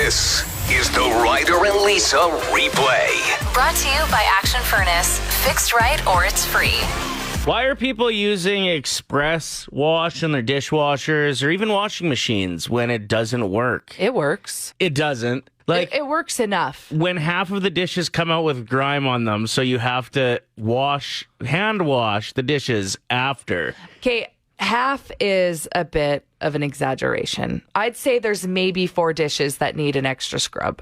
This is the Ryder and Lisa replay. Brought to you by Action Furnace. Fixed right or it's free. Why are people using express wash in their dishwashers or even washing machines when it doesn't work? It works. It doesn't. Like It works enough. when half of the dishes come out with grime on them, so you have to hand wash the dishes after. Okay, half is a bit of an exaggeration. I'd say there's maybe 4 dishes that need an extra scrub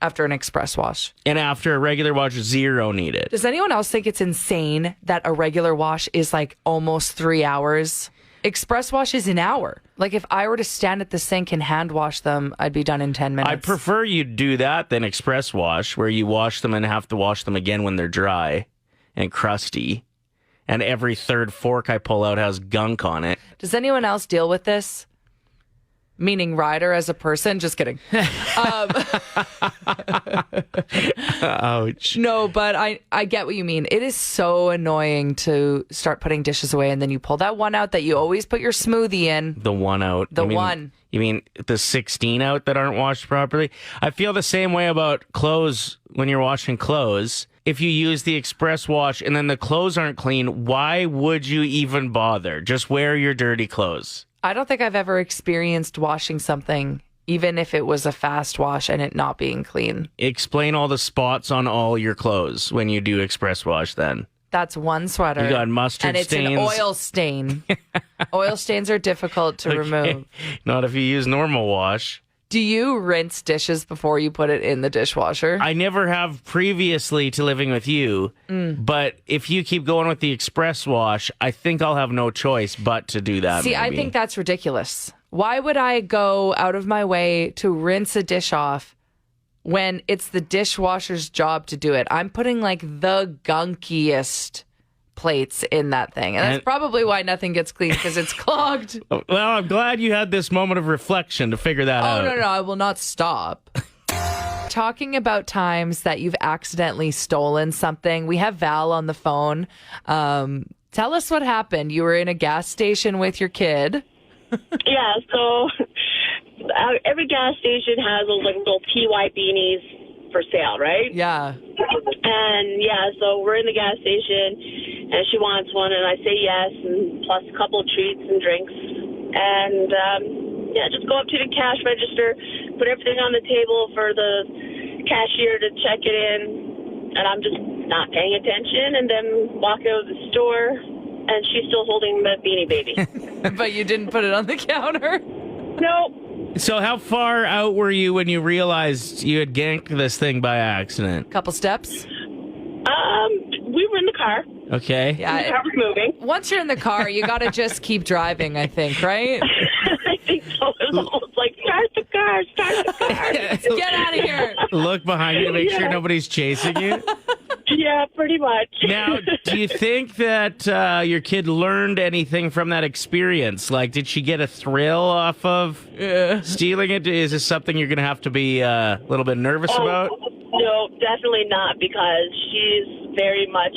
after an express wash. And after a regular wash, 0 needed. Does anyone else think it's insane that a regular wash is like almost 3 hours? Express wash is an hour. Like if I were to stand at the sink and hand wash them, I'd be done in 10 minutes. I prefer you do that than express wash, where you wash them and have to wash them again when they're dry and crusty. And every third fork I pull out has gunk on it. Does anyone else deal with this? Meaning Ryder as a person? Just kidding. Ouch. No, but I get what you mean. It is so annoying to start putting dishes away and then you pull that one out that you always put your smoothie in. The one out. You mean the 16 out that aren't washed properly? I feel the same way about clothes when you're washing clothes. If you use the express wash and then the clothes aren't clean, why would you even bother? Just wear your dirty clothes. I don't think I've ever experienced washing something, even if it was a fast wash and it not being clean. Explain all the spots on all your clothes when you do express wash then. That's one sweater. You got mustard and it's stains. an oil stain. Oil stains are difficult to remove. Not if you use normal wash. Do you rinse dishes before you put it in the dishwasher? I never have previously to living with you, but if you keep going with the express wash, I think I'll have no choice but to do that. See, I think that's ridiculous. Why would I go out of my way to rinse a dish off when it's the dishwasher's job to do it? I'm putting like the gunkiest plates in that thing. And that's probably why nothing gets clean, because it's clogged. Well, I'm glad you had this moment of reflection to figure that out. Oh, no, I will not stop. Talking about times that you've accidentally stolen something, we have Val on the phone. Tell us what happened. You were in a gas station with your kid. Yeah, so every gas station has those like little TY beanies for sale, right? Yeah. And yeah, so we're in the gas station, and she wants one, and I say yes, and plus a couple of treats and drinks. And yeah, just go up to the cash register, put everything on the table for the cashier to check it in, and I'm just not paying attention, and then walk out of the store, and she's still holding the Beanie Baby. But you didn't put it on the counter? Nope. So how far out were you when you realized you had ganked this thing by accident? Couple steps? We were in the car. Okay. Yeah. The car was moving. Once you're in the car, you got to just keep driving, I think, right? I think so. It was almost like, start the car. Get out of here. Look behind you to make sure nobody's chasing you. Yeah, pretty much. Now, do you think that your kid learned anything from that experience? Like, did she get a thrill off of stealing it? Is this something you're going to have to be a little bit nervous about? No, definitely not, because she's very much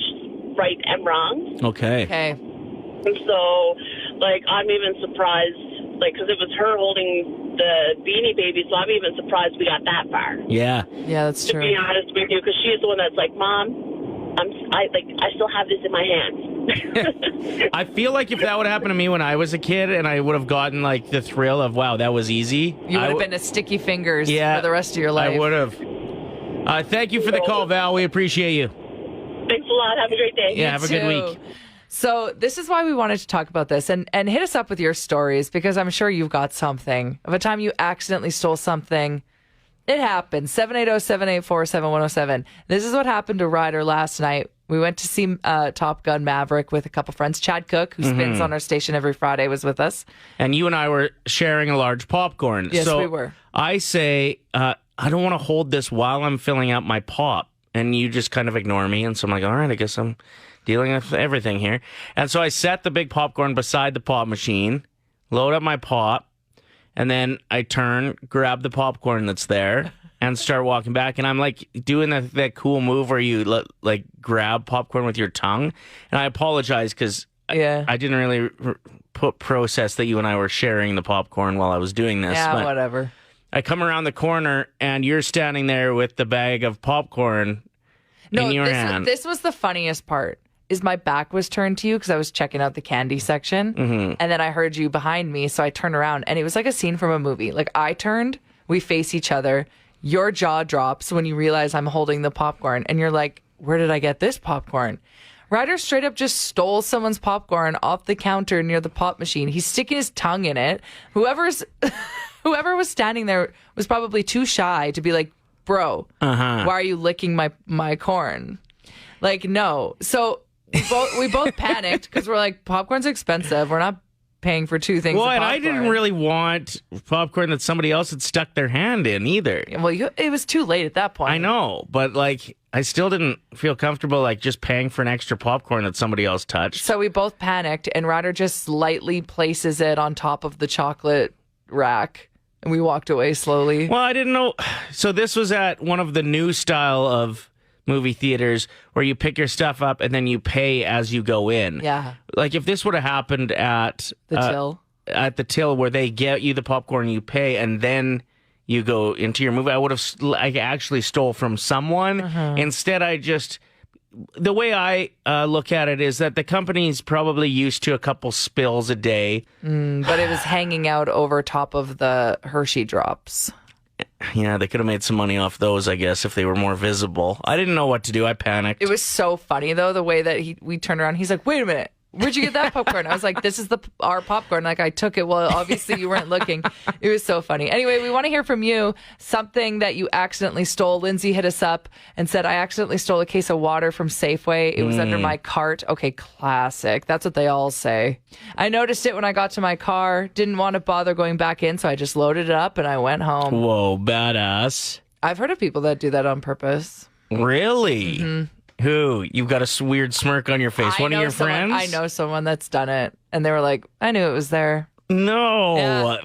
right and wrong. Okay. Okay. And so, like, I'm even surprised, like, because it was her holding the Beanie Baby, so I'm even surprised we got that far. Yeah. Yeah, that's To true. be honest with you, because she's the one that's like, Mom, I still have this in my hands. I feel like if that would happen to me when I was a kid and I would have gotten, like, the thrill of, wow, that was easy. You would have been a sticky fingers for the rest of your life. I would have. Thank you for the call, Val. We appreciate you. Thanks a lot. Have a great day. Yeah, have a good week. So this is why we wanted to talk about this, and hit us up with your stories, because I'm sure you've got something of a time you accidentally stole something. It happens. 780-784-7107. This is what happened to Ryder last night. We went to see Top Gun Maverick with a couple friends. Chad Cook, who spins on our station every Friday, was with us. And you and I were sharing a large popcorn. Yes, so we were. I say, I don't want to hold this while I'm filling out my pop. And you just kind of ignore me. And so I'm like, all right, I guess I'm dealing with everything here. And so I set the big popcorn beside the pop machine, load up my pop, and then I turn, grab the popcorn that's there, and start walking back. And I'm like doing that cool move where you like grab popcorn with your tongue. And I apologize because I didn't really process that you and I were sharing the popcorn while I was doing this. Yeah, but whatever. I come around the corner and you're standing there with the bag of popcorn in your hand. This was the funniest part. Is my back was turned to you because I was checking out the candy section, and then I heard you behind me, so I turned around, and it was like a scene from a movie. Like, I turned, we face each other, your jaw drops when you realize I'm holding the popcorn, and you're like, where did I get this popcorn? Ryder straight up just stole someone's popcorn off the counter near the pop machine. He's sticking his tongue in it. Whoever was standing there was probably too shy to be like, bro, why are you licking my corn? Like, no. So we both panicked because we're like, popcorn's expensive. We're not paying for two things. Well, of and I popcorn. didn't really want popcorn that somebody else had stuck their hand in either. Well, it was too late at that point. I know, but like, I still didn't feel comfortable like just paying for an extra popcorn that somebody else touched. So we both panicked, and Ryder just lightly places it on top of the chocolate rack, and we walked away slowly. Well, I didn't know. So this was at one of the new style of movie theaters where you pick your stuff up and then you pay as you go in. Yeah. Like if this would have happened at The till. where they get you the popcorn, you pay, and then you go into your movie, I would have actually stole from someone. Instead, the way I look at it is that the company's probably used to a couple spills a day. But it was hanging out over top of the Hershey drops. Yeah, they could have made some money off those, I guess, if they were more visible. I didn't know what to do. I panicked. It was so funny, though, the way that we turned around. He's like, wait a minute. Where'd you get that popcorn? I was like, this is our popcorn. Like, I took it. Well, obviously you weren't looking. It was so funny. Anyway, we want to hear from you. Something that you accidentally stole. Lindsay hit us up and said, I accidentally stole a case of water from Safeway. It was under my cart. Okay, classic. That's what they all say. I noticed it when I got to my car. Didn't want to bother going back in, so I just loaded it up and I went home. Whoa, badass. I've heard of people that do that on purpose. Really? Who? You've got a weird smirk on your face. One of your friends? I know someone that's done it. And they were like, I knew it was there. No. Yeah.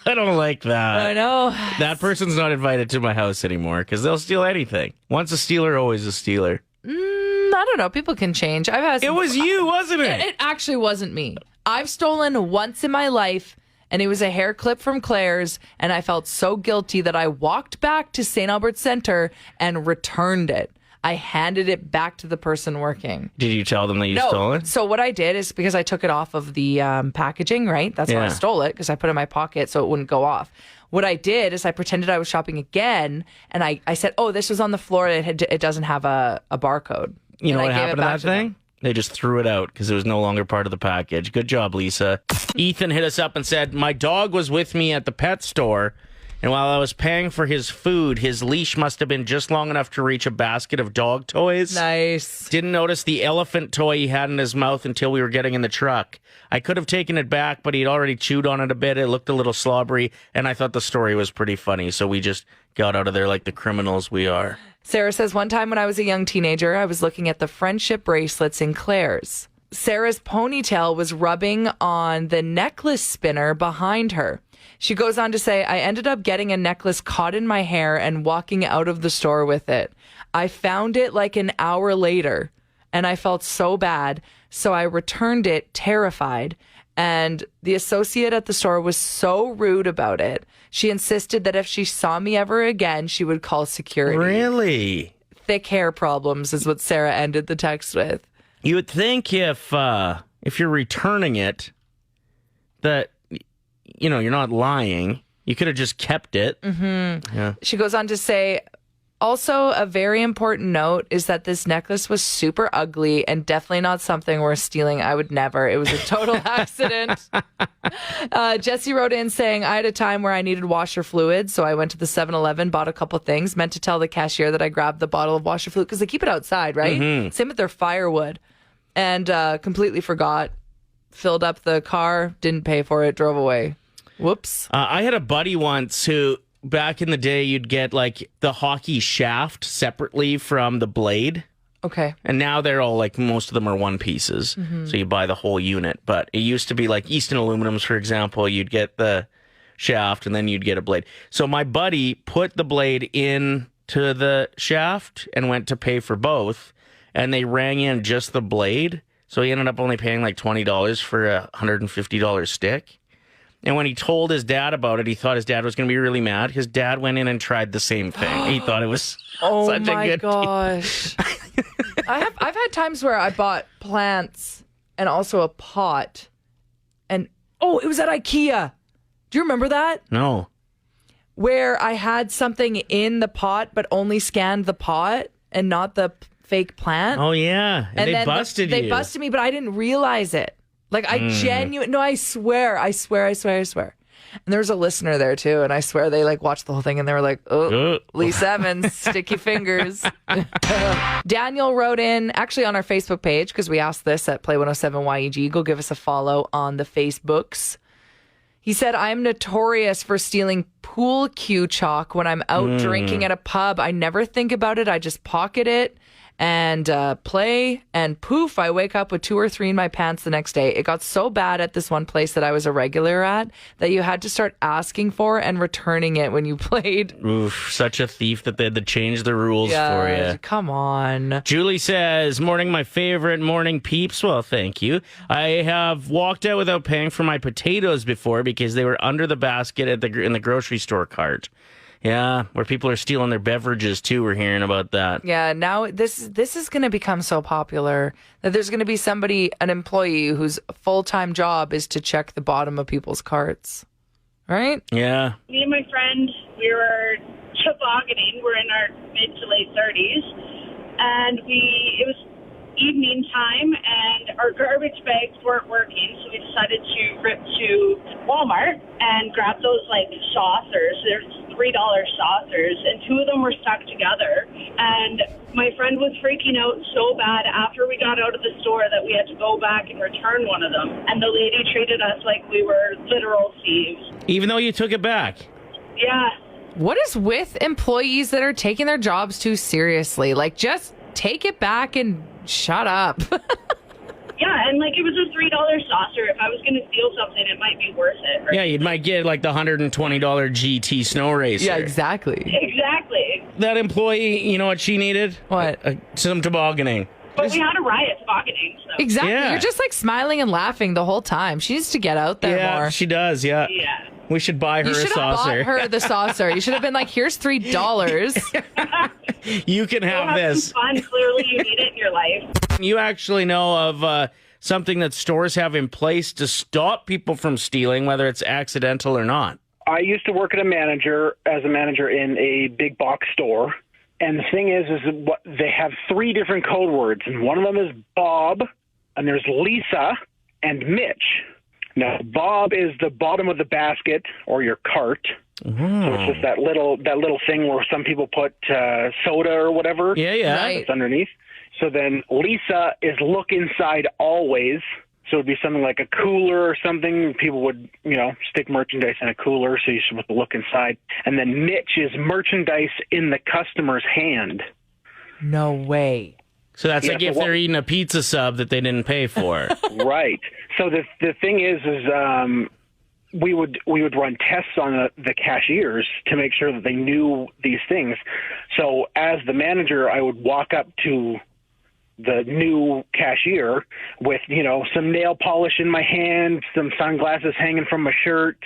I don't like that. I know. That person's not invited to my house anymore because they'll steal anything. Once a stealer, always a stealer. I don't know. People can change. I've had It was you, wasn't it? It actually wasn't me. I've stolen once in my life, and it was a hair clip from Claire's, and I felt so guilty that I walked back to St. Albert Center and returned it. I handed it back to the person working. Did you tell them that you stole it? So what I did is because I took it off of the packaging, right? That's why I stole it, because I put it in my pocket so it wouldn't go off. What I did is I pretended I was shopping again, and I said, oh, this was on the floor. It doesn't have a barcode. You know And what I gave happened it to back that thing? They just threw it out because it was no longer part of the package. Good job, Lisa. Ethan hit us up and said, my dog was with me at the pet store, and while I was paying for his food, his leash must have been just long enough to reach a basket of dog toys. Nice. Didn't notice the elephant toy he had in his mouth until we were getting in the truck. I could have taken it back, but he'd already chewed on it a bit. It looked a little slobbery, and I thought the story was pretty funny, so we just got out of there like the criminals we are. Sarah says, one time when I was a young teenager, I was looking at the friendship bracelets in Claire's. Sarah's ponytail was rubbing on the necklace spinner behind her. She goes on to say, I ended up getting a necklace caught in my hair and walking out of the store with it. I found it like an hour later, and I felt so bad, so I returned it terrified. And the associate at the store was so rude about it. She insisted that if she saw me ever again, she would call security. Really? Thick hair problems is what Sarah ended the text with. You would think if you're returning it, that, you know, you're not lying. You could have just kept it. Mm-hmm. Yeah. She goes on to say, also, a very important note is that this necklace was super ugly and definitely not something worth stealing. I would never. It was a total accident. Jesse wrote in saying, I had a time where I needed washer fluid, so I went to the 7-Eleven, bought a couple things, meant to tell the cashier that I grabbed the bottle of washer fluid because they keep it outside, right? Mm-hmm. Same with their firewood. And completely forgot, filled up the car, didn't pay for it, drove away. Whoops. I had a buddy once who... Back in the day, you'd get like the hockey shaft separately from the blade. Okay. And now they're all like, most of them are one pieces. Mm-hmm. So you buy the whole unit. But it used to be like Easton Aluminums, for example, you'd get the shaft and then you'd get a blade. So my buddy put the blade into the shaft and went to pay for both. And they rang in just the blade. So he ended up only paying like $20 for a $150 stick. And when he told his dad about it, he thought his dad was going to be really mad. His dad went in and tried the same thing. He thought it was such a good gosh. I've had times where I bought plants and also a pot. And it was at IKEA. Do you remember that? No. Where I had something in the pot but only scanned the pot and not the fake plant. Oh, yeah. And they then busted you. They busted me, but I didn't realize it. Like, I I swear. And there was a listener there, too, and I swear they, watched the whole thing, and they were like, Lisa Evans, sticky fingers. Daniel wrote in, actually on our Facebook page, because we asked this at Play 107 YEG. Go give us a follow on the Facebooks. He said, I'm notorious for stealing pool cue chalk when I'm out drinking at a pub. I never think about it. I just pocket it and play, and poof, I wake up with 2 or 3 in my pants the next day. It got so bad at this one place that I was a regular at that you had to start asking for and returning it when you played. Oof, such a thief that they had to change the rules for you. Come on. Julie says, morning, my favorite morning peeps. Well, thank you. I have walked out without paying for my potatoes before because they were under the basket in the grocery store cart. Yeah, where people are stealing their beverages, too. We're hearing about that. Yeah, now this is going to become so popular that there's going to be an employee whose full-time job is to check the bottom of people's carts. Right? Yeah. Me and my friend, we were tobogganing. We're in our mid to late 30s. And it was evening time, and our garbage bags weren't working, so we decided to rip to Walmart and grab those, saucers. There's $3 saucers, and 2 of them were stuck together. And my friend was freaking out so bad after we got out of the store that we had to go back and return one of them. And the lady treated us like we were literal thieves. Even though you took it back? Yeah. What is with employees that are taking their jobs too seriously? Just take it back and shut up. Yeah, and it was a $3 saucer. If I was going to steal something, it might be worth it. Right? Yeah, you might get the $120 GT snow racer. Yeah, exactly. Exactly. That employee, you know what she needed? What? Some tobogganing. But we had a riot tobogganing. So. Exactly. Yeah. You're just smiling and laughing the whole time. She needs to get out there more. Yeah, she does, yeah. Yeah. We should buy her You a should have saucer. bought her the saucer. You should have been here's $3. You can have this. Some fun. Clearly, you need it in your life. You actually know of something that stores have in place to stop people from stealing, whether it's accidental or not. I used to work as a manager in a big box store. And the thing is what they have 3 different code words, and one of them is Bob, and there's Lisa, and Mitch. Now, Bob is the bottom of the basket or your cart. So it's just that little thing where some people put soda or whatever. Yeah. Right. It's underneath. So then Lisa is look inside always. So it'd be something like a cooler or something. People would, stick merchandise in a cooler, so you should put the look inside. And then Mitch is merchandise in the customer's hand. No way. So that's Yeah, like if they're eating a pizza sub that they didn't pay for. Right. So the thing is we would run tests on the cashiers to make sure that they knew these things. So as the manager, I would walk up to the new cashier with, some nail polish in my hand, some sunglasses hanging from my shirt,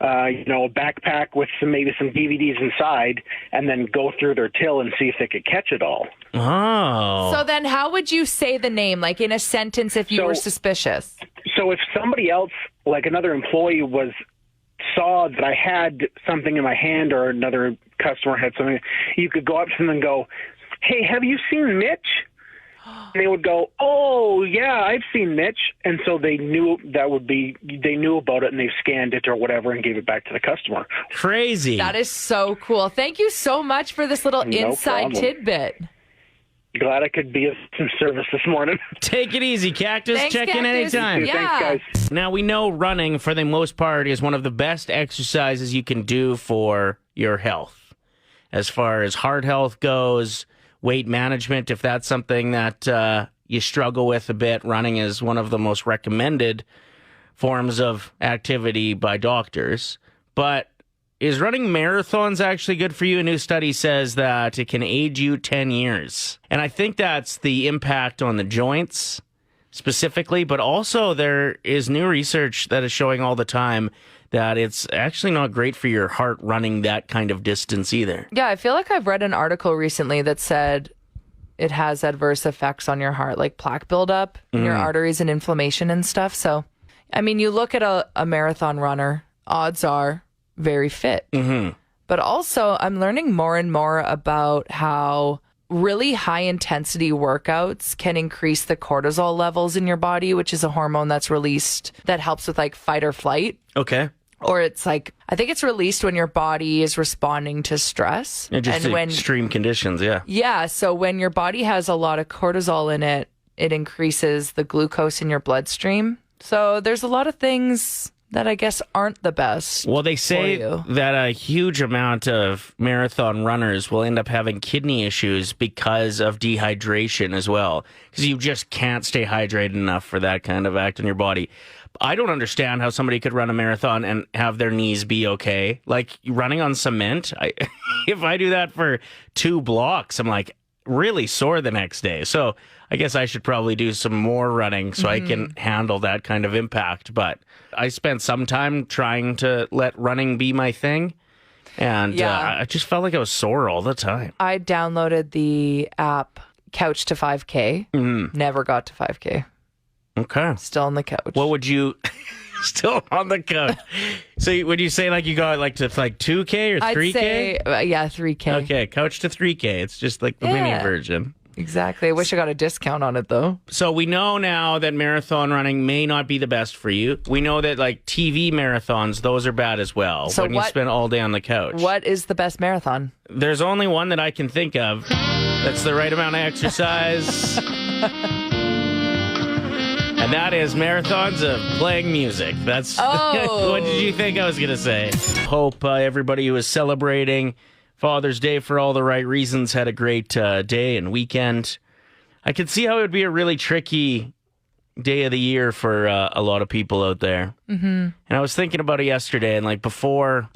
a backpack with maybe some DVDs inside, and then go through their till and see if they could catch it all. Oh. So then how would you say the name, in a sentence if you were suspicious? So if somebody else, another employee saw that I had something in my hand or another customer had something, you could go up to them and go, "Hey, have you seen Mitch?" And they would go, "Oh, yeah, I've seen Mitch." And so they knew they knew about it, and they scanned it or whatever and gave it back to the customer. Crazy. That is so cool. Thank you so much for this little inside problem. tidbit. Glad I could be of some service this morning. Take it easy, Cactus. Thanks, Check in Cactus. anytime. Yeah. Thanks, guys. Now, we know running, for the most part, is one of the best exercises you can do for your health. As far as heart health goes, weight management, if that's something that you struggle with a bit, running is one of the most recommended forms of activity by doctors. But is running marathons actually good for you? A new study says that it can age you 10 years. And I think that's the impact on the joints specifically, but also there is new research that is showing all the time that it's actually not great for your heart running that kind of distance either. Yeah, I feel like I've read an article recently that said it has adverse effects on your heart, like plaque buildup in your arteries and inflammation and stuff. So, I mean, you look at a marathon runner, odds are very fit. But also, I'm learning more and more about how really high intensity workouts can increase the cortisol levels in your body, which is a hormone that's released that helps with like fight or flight. Okay. Or it's like, I think it's released when your body is responding to stress. And just when extreme conditions, yeah. Yeah, so when your body has a lot of cortisol in it, it increases the glucose in your bloodstream. So there's a lot of things that I guess aren't the best. Well, they say that a huge amount of marathon runners will end up having kidney issues because of dehydration as well, because you just can't stay hydrated enough for that kind of act in your body. I don't understand how somebody could run a marathon and have their knees be okay. Like running on cement, if I do that for 2 blocks, I'm like really sore the next day. So I guess I should probably do some more running so I can handle that kind of impact. But I spent some time trying to let running be my thing. And I just felt like I was sore all the time. I downloaded the app Couch to 5K. Never got to 5K. Okay. Still on the couch. What would you... Still on the couch. So would you say like you got like to like 2K or 3K? I'd say, 3K. Okay, couch to 3K. It's just like the mini version. Exactly. I wish I got a discount on it though. So we know now that marathon running may not be the best for you. We know that like TV marathons, those are bad as well. So when you spend all day on the couch. What is the best marathon? There's only one that I can think of. That's the right amount of exercise. And that is marathons of playing music. That's what did you think I was going to say? Hope everybody who is celebrating Father's Day for all the right reasons had a great day and weekend. I could see how it would be a really tricky day of the year for a lot of people out there. And I was thinking about it yesterday, and like before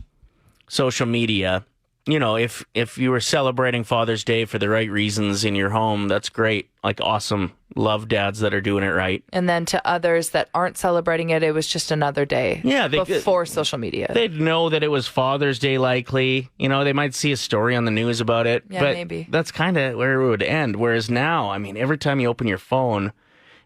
social media, you know, if you were celebrating Father's Day for the right reasons in your home, that's great. Like awesome. Love dads that are doing it right. And then to others that aren't celebrating it, it was just another day. Yeah, before social media. They'd know that it was Father's Day likely. You know, they might see a story on the news about it. Yeah, but maybe. That's kind of where it would end. Whereas now, I mean, every time you open your phone,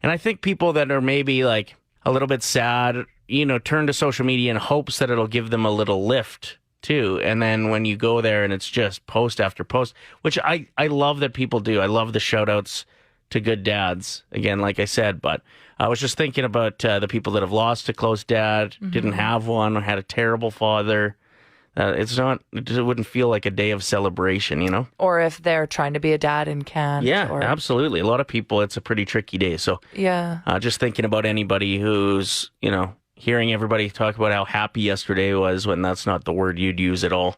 and I think people that are maybe like a little bit sad, you know, turn to social media in hopes that it'll give them a little lift too. And then when you go there and it's just post after post, which I love that people do. I love the shout outs to good dads, again, like I said, but I was just thinking about the people that have lost a close dad, didn't have one, or had a terrible father. It wouldn't feel like a day of celebration, you know? Or if they're trying to be a dad and can't. Yeah, absolutely. A lot of people, it's a pretty tricky day. So just thinking about anybody who's, you know, hearing everybody talk about how happy yesterday was when that's not the word you'd use at all.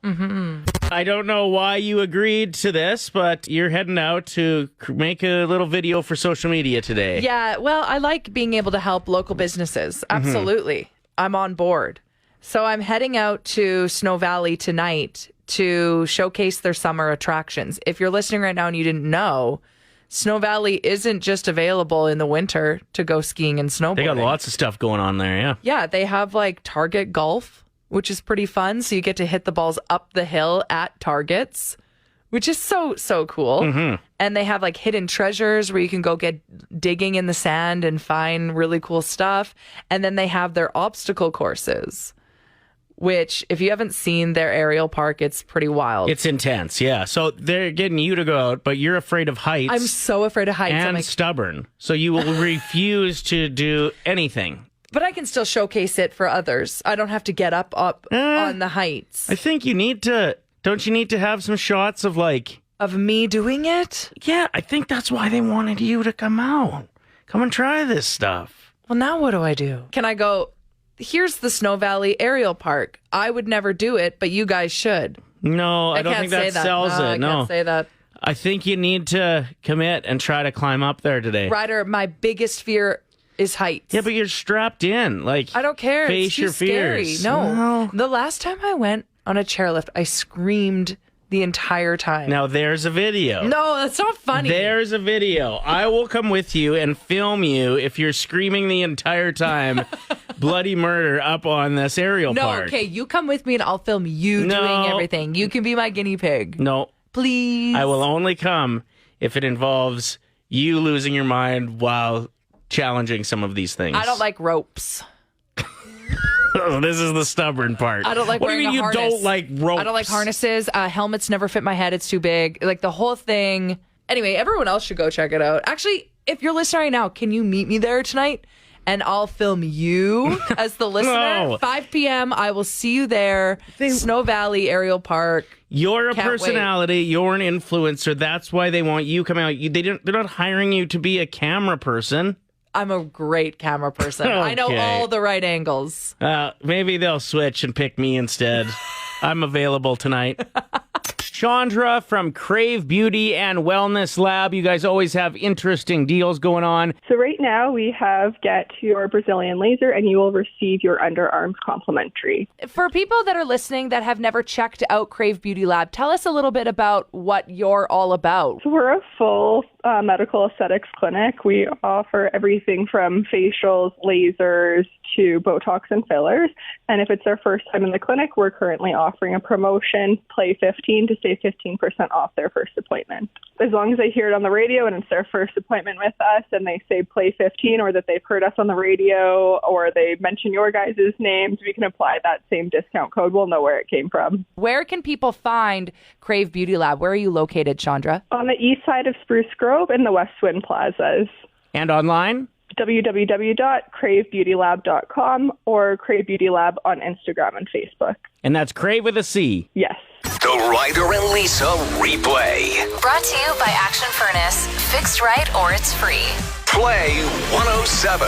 I don't know why you agreed to this, but you're heading out to make a little video for social media today. Yeah, well, I like being able to help local businesses. Absolutely. I'm on board. So I'm heading out to Snow Valley tonight to showcase their summer attractions. If you're listening right now and you didn't know, Snow Valley isn't just available in the winter to go skiing and snowboarding. They got lots of stuff going on there, yeah. Yeah, they have like target golf, which is pretty fun. So you get to hit the balls up the hill at targets, which is so cool. And they have like hidden treasures where you can go get digging in the sand and find really cool stuff. And then they have their obstacle courses, which if you haven't seen their aerial park, it's pretty wild. It's intense, yeah. So they're getting you to go out, but you're afraid of heights. I'm so afraid of heights. And stubborn. So you will refuse to do anything. But I can still showcase it for others. I don't have to get up on the heights. I think you need to... Don't you need to have some shots of like... Of me doing it? Yeah, I think that's why they wanted you to come out. Come and try this stuff. Well, now what do I do? Can I go, here's the Snow Valley aerial park. I would never do it, but you guys should. No, I don't think that sells it. No, I can't say that. I think you need to commit and try to climb up there today. Ryder, my biggest fear is heights. Yeah, but you're strapped in. Like, I don't care. Face it's too your fears. Scary. No. The last time I went on a chairlift, I screamed the entire time. Now there's a video. No, that's not funny. There's a video. I will come with you and film you if you're screaming the entire time bloody murder up on this aerial No, park. okay, you come with me and I'll film you No. doing everything. You can be my guinea pig. No, Please. I will only come if it involves you losing your mind while challenging some of these things. I don't like ropes. Oh, this is the stubborn part. I don't like what wearing do you mean a you harness. don't like ropes? I don't like harnesses. Helmets never fit my head. It's too big. Like the whole thing. Anyway, everyone else should go check it out. Actually, if you're listening right now, can you meet me there tonight? And I'll film you as the listener. No. 5 p.m. I will see you there. Snow Valley Aerial Park. You're a Can't personality. You're an influencer. That's why they want you coming out. They're not hiring you to be a camera person. I'm a great camera person. I know Okay. all the right angles. Maybe they'll switch and pick me instead. I'm available tonight. Chandra from Crave Beauty and Wellness Lab. You guys always have interesting deals going on. So right now we have get your Brazilian laser and you will receive your underarms complimentary. For people that are listening that have never checked out Crave Beauty Lab, tell us a little bit about what you're all about. So we're a full medical aesthetics clinic. We offer everything from facials, lasers, to Botox and fillers. And if it's their first time in the clinic, we're currently offering a promotion, Play 15, to save 15% off their first appointment. As long as they hear it on the radio and it's their first appointment with us and they say Play 15 or that they've heard us on the radio or they mention your guys' names, we can apply that same discount code. We'll know where it came from. Where can people find Crave Beauty Lab? Where are you located, Chandra? On the east side of Spruce Grove in the West Twin Plazas. And online? www.cravebeautylab.com or Crave Beauty Lab on Instagram and Facebook. And that's Crave with a C. Yes. The Ryder and Lisa replay. Brought to you by Action Furnace. Fixed right or it's free. Play 107.